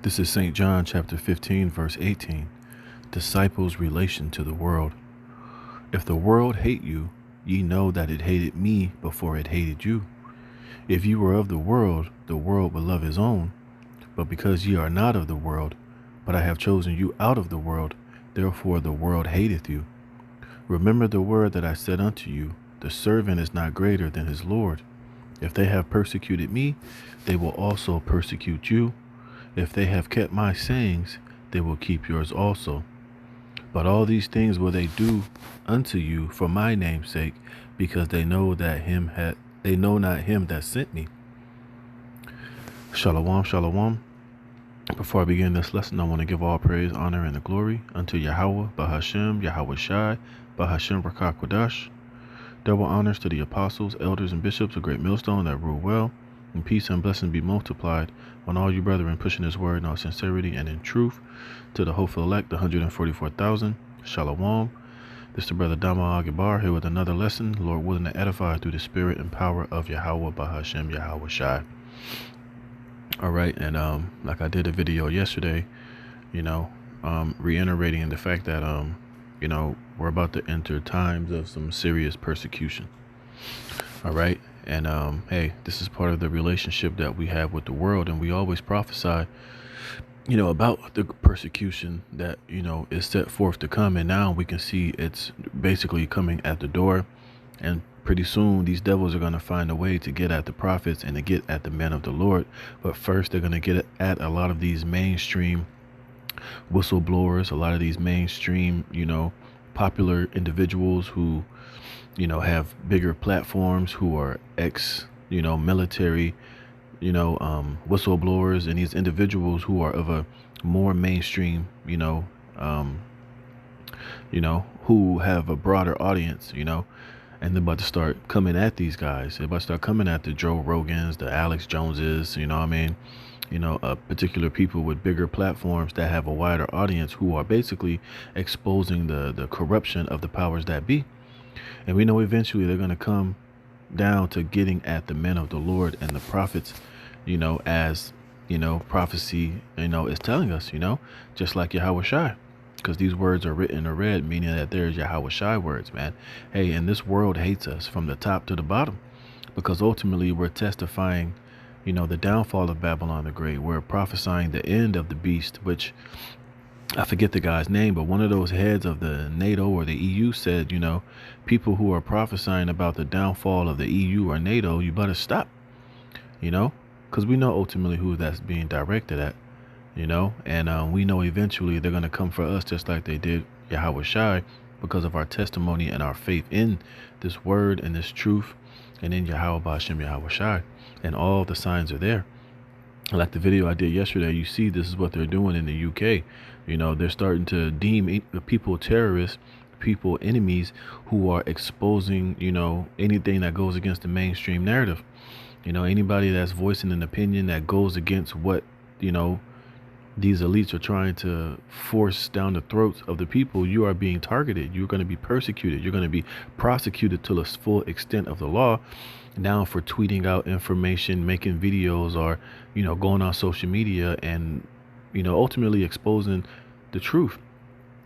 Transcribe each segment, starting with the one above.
This is St. John chapter 15, verse 18. Disciples' relation to the world. If the world hate you, ye know that it hated me before it hated you. If ye were of the world would love his own. But because ye are not of the world, but I have chosen you out of the world, therefore the world hateth you. Remember the word that I said unto you, the servant is not greater than his Lord. If they have persecuted me, they will also persecute you. If they have kept my sayings, they will keep yours also. But all these things will they do unto you for my name's sake, because they know not him that sent me. Shalom, shalom. Before I begin this lesson, I want to give all praise, honor, and the glory unto Yahweh, Bahashem, Yahweh Shai, Bahashem Rakah Kodash. Double honors to the apostles, elders, and bishops of Great Millstone that rule well, and peace and blessing be multiplied on all you brethren pushing his word in all sincerity and in truth. To the hopeful elect, the 144,000. Shalom. This is the brother Dama Agibar here with another lesson, Lord willing to edify through the spirit and power of Yahweh Bahashem Yahweh Shai. All right, and like I did a video yesterday, reiterating the fact that we're about to enter times of some serious persecution. All right. And hey, this is part of the relationship that we have with the world, and we always prophesy about the persecution that is set forth to come, and now we can see it's basically coming at the door. And pretty soon these devils are going to find a way to get at the prophets and to get at the men of the Lord. But first they're going to get at a lot of these mainstream whistleblowers, a lot of these mainstream popular individuals who have bigger platforms, who are military whistleblowers, and these individuals who are of a more mainstream who have a broader audience, and they're about to start coming at these guys. They're about to start coming at the Joe Rogans, the Alex Joneses, particular people with bigger platforms that have a wider audience, who are basically exposing the corruption of the powers that be. And we know eventually they're going to come down to getting at the men of the Lord and the prophets, as prophecy is telling us, just like Yahweh Shai, because these words are written or read, meaning that there's Yahweh Shai words, man. Hey, and this world hates us from the top to the bottom, because ultimately we're testifying the downfall of Babylon the Great. We're prophesying the end of the beast, which I forget the guy's name, but one of those heads of the NATO or the EU said, people who are prophesying about the downfall of the EU or NATO, you better stop, because we know ultimately who that's being directed at, and we know eventually they're going to come for us just like they did Yahweh Shai, because of our testimony and our faith in this word and this truth and in Yahweh Ba'ashem Yahweh Shai, and all the signs are there. Like the video I did yesterday, you see this is what they're doing in the UK. They're starting to deem people terrorists, people enemies, who are exposing, anything that goes against the mainstream narrative. Anybody that's voicing an opinion that goes against what, these elites are trying to force down the throats of the people, you are being targeted. You're going to be persecuted. You're going to be prosecuted to the full extent of the law. Now for tweeting out information, making videos, or, going on social media and, ultimately exposing the truth.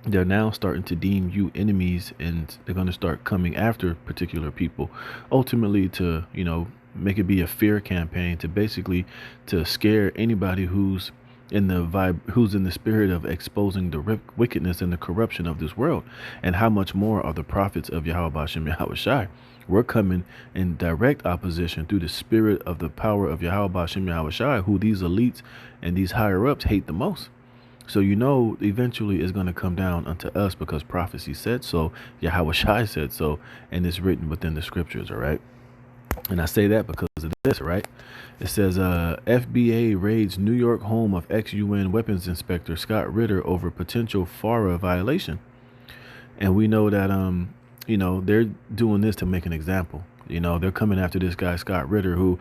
They're now starting to deem you enemies, and they're going to start coming after particular people, ultimately to, make it be a fear campaign, to basically to scare anybody who's in the spirit of exposing the wickedness and the corruption of this world. And how much more are the prophets of Yahweh Ba'ashem Yahweh Shai? We're coming in direct opposition through the spirit of the power of Yahweh Ba'ashem Yahweh Shai, who these elites and these higher ups hate the most. So eventually it's going to come down unto us, because prophecy said so, Yahweh Shai said so, and it's written within the scriptures, all right? And I say that because of this, right? It says FBA raids New York home of ex-UN weapons inspector Scott Ritter over potential FARA violation. And we know that they're doing this to make an example. They're coming after this guy Scott Ritter, who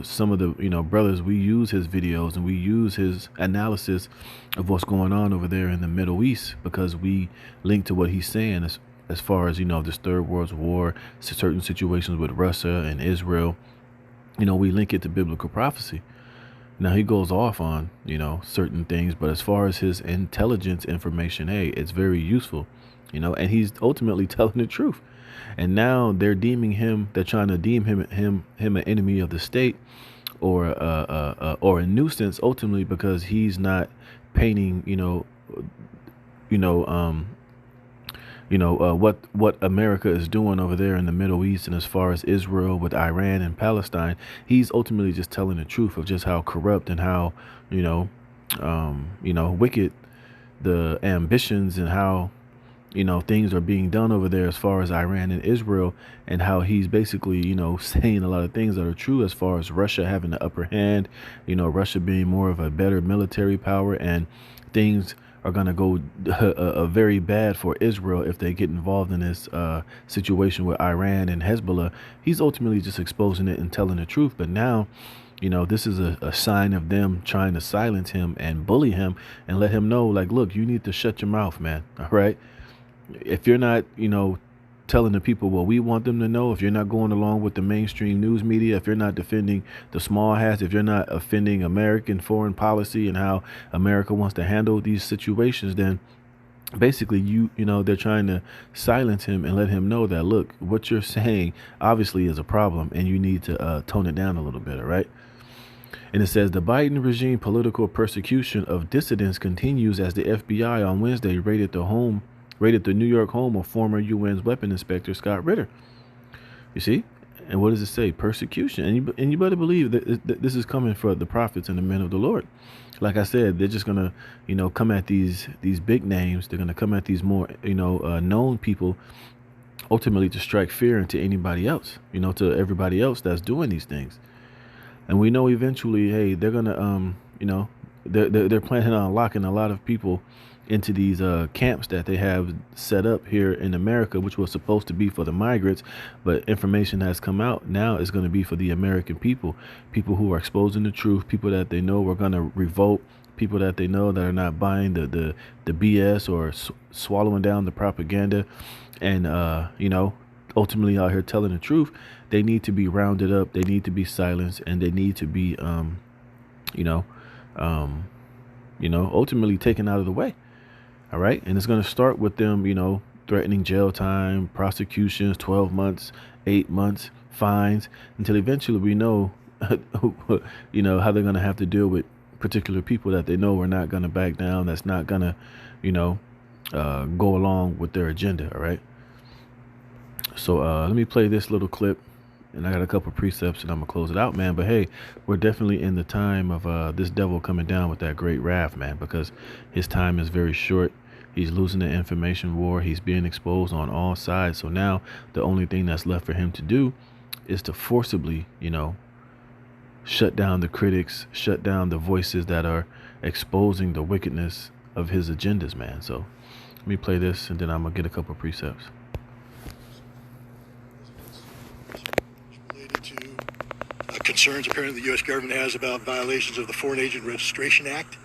some of the brothers, we use his videos and we use his analysis of what's going on over there in the Middle East, because we link to what he's saying as far as this Third World War, certain situations with Russia and Israel. We link it to biblical prophecy. Now he goes off on, certain things, but as far as his intelligence information, hey, it's very useful, and he's ultimately telling the truth. And now they're trying to deem him an enemy of the state, or a nuisance ultimately, because he's not painting, you know, um, what America is doing over there in the Middle East, and as far as Israel with Iran and Palestine, he's ultimately just telling the truth of just how corrupt and how wicked the ambitions, and how things are being done over there as far as Iran and Israel, and how he's basically saying a lot of things that are true as far as Russia having the upper hand, Russia being more of a better military power, and things are going to go very bad for Israel if they get involved in this situation with Iran and Hezbollah. He's ultimately just exposing it and telling the truth. But now, this is a sign of them trying to silence him and bully him and let him know, like, look, you need to shut your mouth, man. All right. If you're not, telling the people what we want them to know, if you're not going along with the mainstream news media, if you're not defending the small hats, if you're not offending American foreign policy and how America wants to handle these situations, then basically they're trying to silence him and let him know that, look, what you're saying obviously is a problem and you need to tone it down a little bit. All right. And it says the Biden regime political persecution of dissidents continues as the FBI on Wednesday raided the New York home of former UN's weapon inspector Scott Ritter. You see? And what does it say? Persecution. And you better believe that this is coming for the prophets and the men of the Lord. Like I said, they're just going to, come at these big names. They're going to come at these more, known people, ultimately to strike fear into anybody else, to everybody else that's doing these things. And we know eventually, hey, they're going to, they're planning on locking a lot of people into these camps that they have set up here in America, which was supposed to be for the migrants, but information has come out now is going to be for the American people who are exposing the truth, people that they know are going to revolt, people that they know that are not buying the BS or swallowing down the propaganda, and ultimately out here telling the truth. They need to be rounded up, they need to be silenced, and they need to be ultimately taken out of the way. All right. And it's going to start with them, threatening jail time, prosecutions, 12 months, 8 months, fines, until eventually we know, how they're going to have to deal with particular people that they know are not going to back down. That's not going to, go along with their agenda. All right. So let me play this little clip. And I got a couple precepts and I'm going to close it out, man. But hey, we're definitely in the time of this devil coming down with that great wrath, man, because his time is very short. He's losing the information war. He's being exposed on all sides. So now the only thing that's left for him to do is to forcibly, shut down the critics, shut down the voices that are exposing the wickedness of his agendas, man. So let me play this and then I'm going to get a couple precepts. Concerns apparently the U.S. government has about violations of the Foreign Agent Registration Act.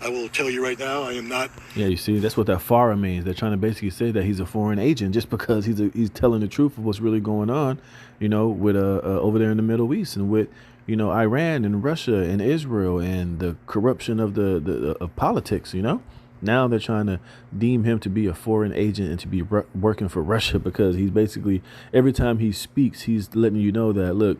I will tell you right now, I am not. Yeah, you see, that's what that FARA means. They're trying to basically say that he's a foreign agent just because he's telling the truth of what's really going on, with over there in the Middle East and with Iran and Russia and Israel and the corruption of the of politics. Now they're trying to deem him to be a foreign agent and to be working for Russia, because he's basically, every time he speaks, he's letting you know that, look,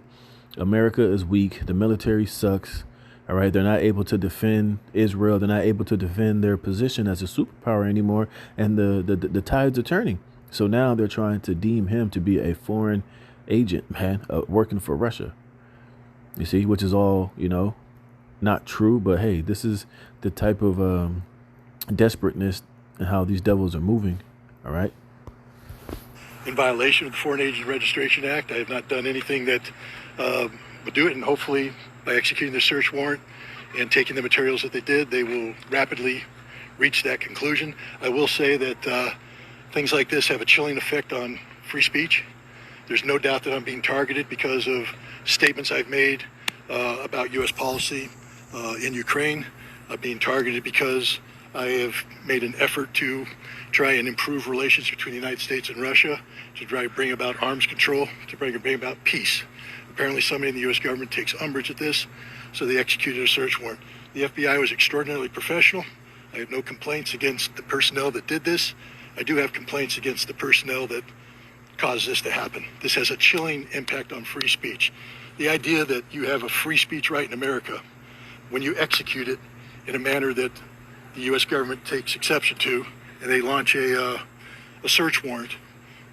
America is weak. The military sucks. All right. They're not able to defend Israel. They're not able to defend their position as a superpower anymore. And the tides are turning. So now they're trying to deem him to be a foreign agent, man, working for Russia. You see, which is all, not true. But hey, this is the type of desperateness and how these devils are moving. All right. In violation of the Foreign Agent Registration Act, I have not done anything that would do it, and hopefully by executing the search warrant and taking the materials that they did, they will rapidly reach that conclusion. I will say that things like this have a chilling effect on free speech. There's no doubt that I'm being targeted because of statements I've made about U.S. policy in Ukraine. I'm being targeted because I have made an effort to try and improve relations between the United States and Russia, to try to bring about arms control, to bring about peace. Apparently somebody in the U.S. government takes umbrage at this, so they executed a search warrant. The FBI was extraordinarily professional. I have no complaints against the personnel that did this. I do have complaints against the personnel that caused this to happen. This has a chilling impact on free speech. The idea that you have a free speech right in America when you execute it in a manner that the U.S. government takes exception to, and they launch a search warrant,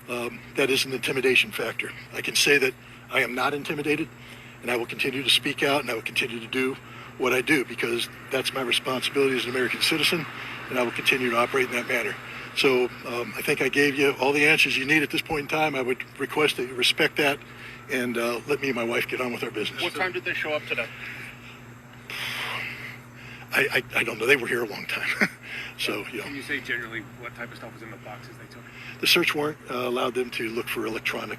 that is an intimidation factor. I can say that I am not intimidated, and I will continue to speak out, and I will continue to do what I do, because that's my responsibility as an American citizen, and I will continue to operate in that manner. So I think I gave you all the answers you need at this point in time. I would request that you respect that and let me and my wife get on with our business. What time did they show up today? I don't know. They were here a long time. So, you know. Can you say generally what type of stuff was in the boxes they took? The search warrant allowed them to look for electronic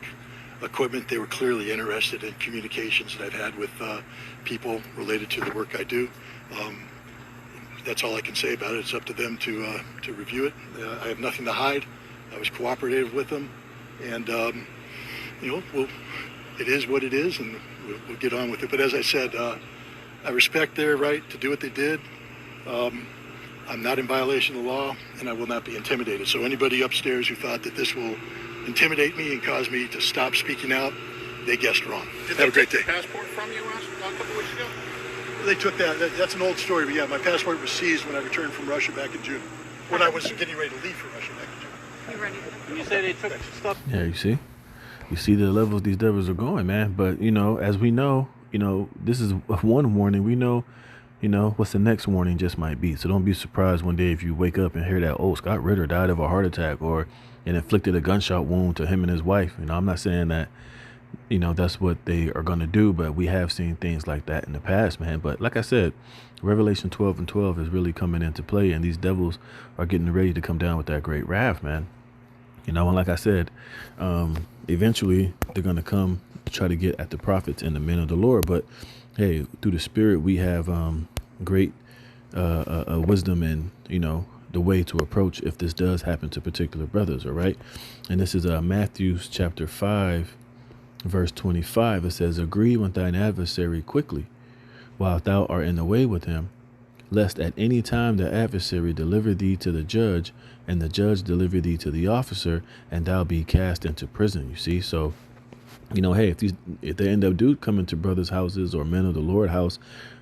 equipment. They were clearly interested in communications that I've had with people related to the work I do. That's all I can say about it. It's up to them to review it. I have nothing to hide. I was cooperative with them, and you know, it is what it is, and we'll get on with it. But as I said, I respect their right to do what they did. I'm not in violation of the law, and I will not be intimidated. So anybody upstairs who thought that this will intimidate me and cause me to stop speaking out, they guessed wrong. Did Have a great day. Did they take the passport from you a couple weeks ago? They took that. That's an old story, but yeah, my passport was seized when I returned from Russia back in June. When I was getting ready to leave for Russia back in June. You ready? When you say they took stuff. Yeah, you see the levels these devils are going, man. But you know, as we know, you know, this is one warning. We know, you know, what's the next warning just might be. So don't be surprised one day if you wake up and hear that, oh, Scott Ritter died of a heart attack or and inflicted a gunshot wound to him and his wife. You know, I'm not saying that, you know, that's what they are going to do, but we have seen things like that in the past, man. But like I said, Revelation 12:12 is really coming into play, and these devils are getting ready to come down with that great wrath, man. You know, and like I said, eventually they're going to come to try to get at the prophets and the men of the Lord. But hey, through the Spirit, we have great wisdom and, you know, the way to approach if this does happen to particular brothers. All right. And this is Matthew chapter 5, verse 25. It says, agree with thine adversary quickly while thou art in the way with him, lest at any time the adversary deliver thee to the judge, and the judge deliver thee to the officer, and thou be cast into prison. You see, so, you know, hey, if they end up coming to brothers' houses or men of the Lord house,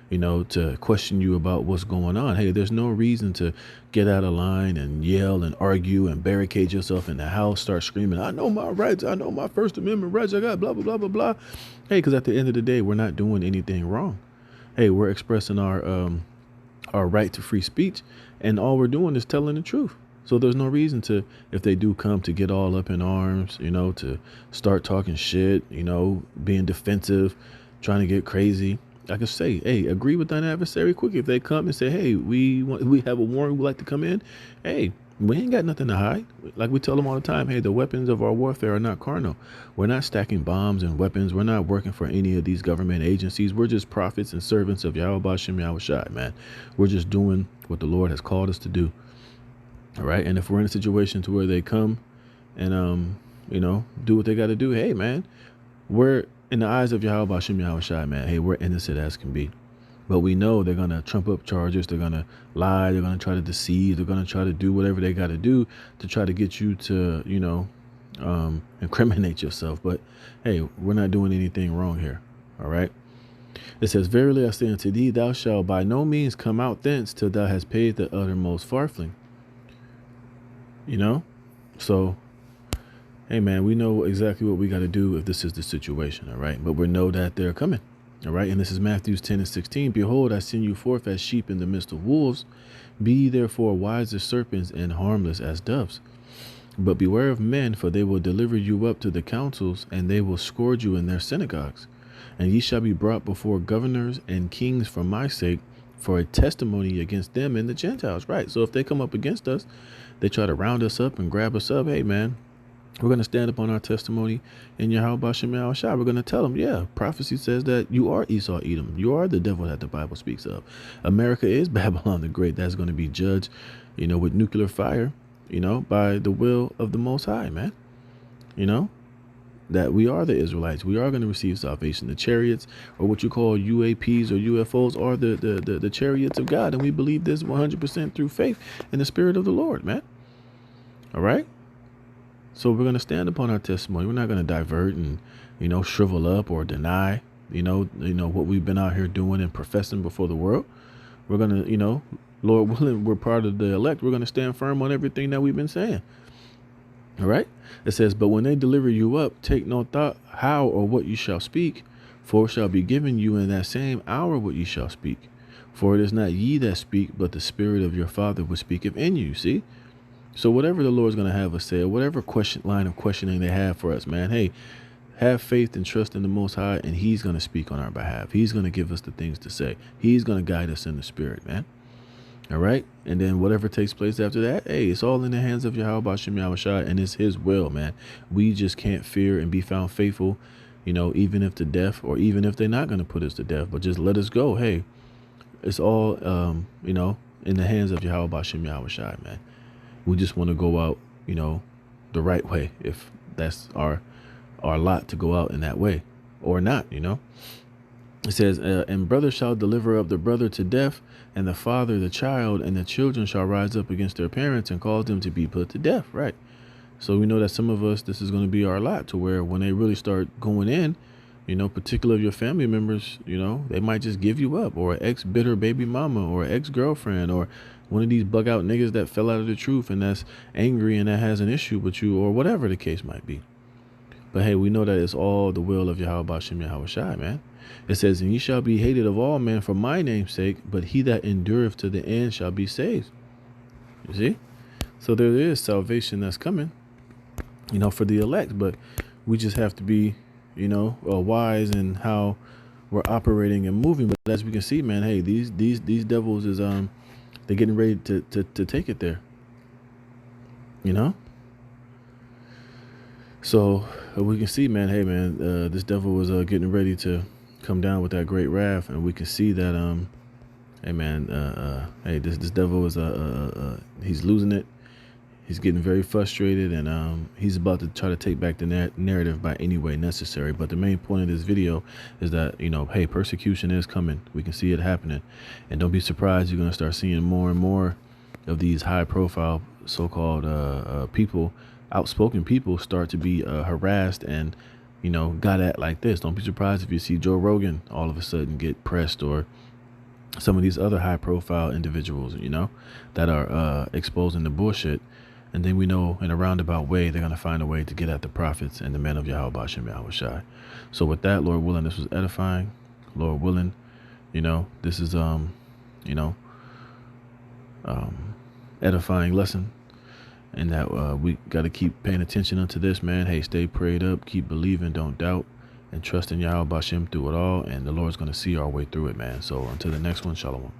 you know, to question you about what's going on, hey, there's no reason to get out of line and yell and argue and barricade yourself in the house, start screaming, I know my rights, I know my First Amendment rights, I got blah, blah, blah, blah, blah. Hey, because at the end of the day, we're not doing anything wrong. Hey, we're expressing our right to free speech, and all we're doing is telling the truth. So there's no reason to, if they do come, to get all up in arms, you know, to start talking shit, you know, being defensive, trying to get crazy. I could say, hey, agree with thine adversary quick. If they come and say, hey, we have a warrant, we'd like to come in. Hey, we ain't got nothing to hide. Like we tell them all the time, hey, the weapons of our warfare are not carnal. We're not stacking bombs and weapons. We're not working for any of these government agencies. We're just prophets and servants of Yahweh Bashem Yahushai, man. We're just doing what the Lord has called us to do. All right. And if we're in a situation to where they come and, you know, do what they got to do, hey, man, we're in the eyes of Yahweh Bashem Yahushai, man. Hey, we're innocent as can be. But we know they're going to trump up charges. They're going to lie. They're going to try to deceive. They're going to try to do whatever they got to do to try to get you to, you know, incriminate yourself. But, hey, we're not doing anything wrong here. All right. It says, verily I say unto thee, thou shalt by no means come out thence till thou hast paid the uttermost farthing. You know, so, hey, man, we know exactly what we got to do if this is the situation. All right. But we know that they're coming. All right. And this is Matthew 10:16. Behold, I send you forth as sheep in the midst of wolves. Be ye therefore wise as serpents and harmless as doves. But beware of men, for they will deliver you up to the councils, and they will scourge you in their synagogues. And ye shall be brought before governors and kings for my sake, for a testimony against them and the Gentiles. Right. So if they come up against us, they try to round us up and grab us up. Hey, man, we're going to stand up on our testimony in Yahweh Bashem Yahushai. We're going to tell them, yeah, prophecy says that you are Esau Edom. You are the devil that the Bible speaks of. America is Babylon the Great. That's going to be judged, you know, with nuclear fire, you know, by the will of the Most High, man. You know, that we are the Israelites. We are going to receive salvation. The chariots, or what you call UAPs or UFOs, are the chariots of God. And we believe this 100% through faith in the Spirit of the Lord, man. All right. So we're going to stand upon our testimony. We're not going to divert and, shrivel up or deny, what we've been out here doing and professing before the world. We're going to, Lord willing, we're part of the elect. We're going to stand firm on everything that we've been saying. All right. It says, but when they deliver you up, take no thought how or what you shall speak, for it shall be given you in that same hour what you shall speak. For it is not ye that speak, but the Spirit of your Father which speaketh in you. See? So whatever the Lord's going to have us say, or whatever line of questioning they have for us, man, hey, have faith and trust in the Most High, and He's going to speak on our behalf. He's going to give us the things to say. He's going to guide us in the Spirit, man. All right. And then whatever takes place after that, hey, it's all in the hands of Yahweh Bashem Yahushua, and it's His will, man. We just can't fear and be found faithful, even if to death, or even if they're not going to put us to death, but just let us go. Hey, it's all, in the hands of Yahweh Bashem Yahushua, man. We just want to go out, the right way, if that's our lot to go out in that way or not, It says, and brother shall deliver up the brother to death, and the father the child, and the children shall rise up against their parents and cause them to be put to death. Right. So we know that some of us, this is going to be our lot, to where when they really start going in, particular of your family members, they might just give you up, or an ex-bitter baby mama, or an ex-girlfriend, or one of these bug out niggas that fell out of the truth and that's angry and that has an issue with you, or whatever the case might be. But hey, we know that it's all the will of Yahweh Bashem Yahushua, man. It says, and ye shall be hated of all men for my name's sake, but he that endureth to the end shall be saved. You see? So there is salvation that's coming, for the elect, but we just have to be, wise in how we're operating and moving. But as we can see, man, hey, these devils is, they're getting ready to take it there, So we can see, man, hey, man, this devil was getting ready to come down with that great wrath, and we can see that, hey, man, hey, this devil is he's losing it. He's getting very frustrated, and he's about to try to take back the narrative by any way necessary. But the main point of this video is that, hey, persecution is coming. We can see it happening. And don't be surprised. You're going to start seeing more and more of these high-profile so-called people, outspoken people, start to be harassed and, got at like this. Don't be surprised if you see Joe Rogan all of a sudden get pressed, or some of these other high-profile individuals, that are exposing the bullshit. And then we know in a roundabout way, they're going to find a way to get at the prophets and the men of Yahweh Bashem Yahushua. So with that, Lord willing, this was edifying. Lord willing, this is, edifying lesson. And that we got to keep paying attention unto this, man. Hey, stay prayed up, keep believing, don't doubt, and trust in Yahweh Bashem through it all. And the Lord's going to see our way through it, man. So until the next one, shalom.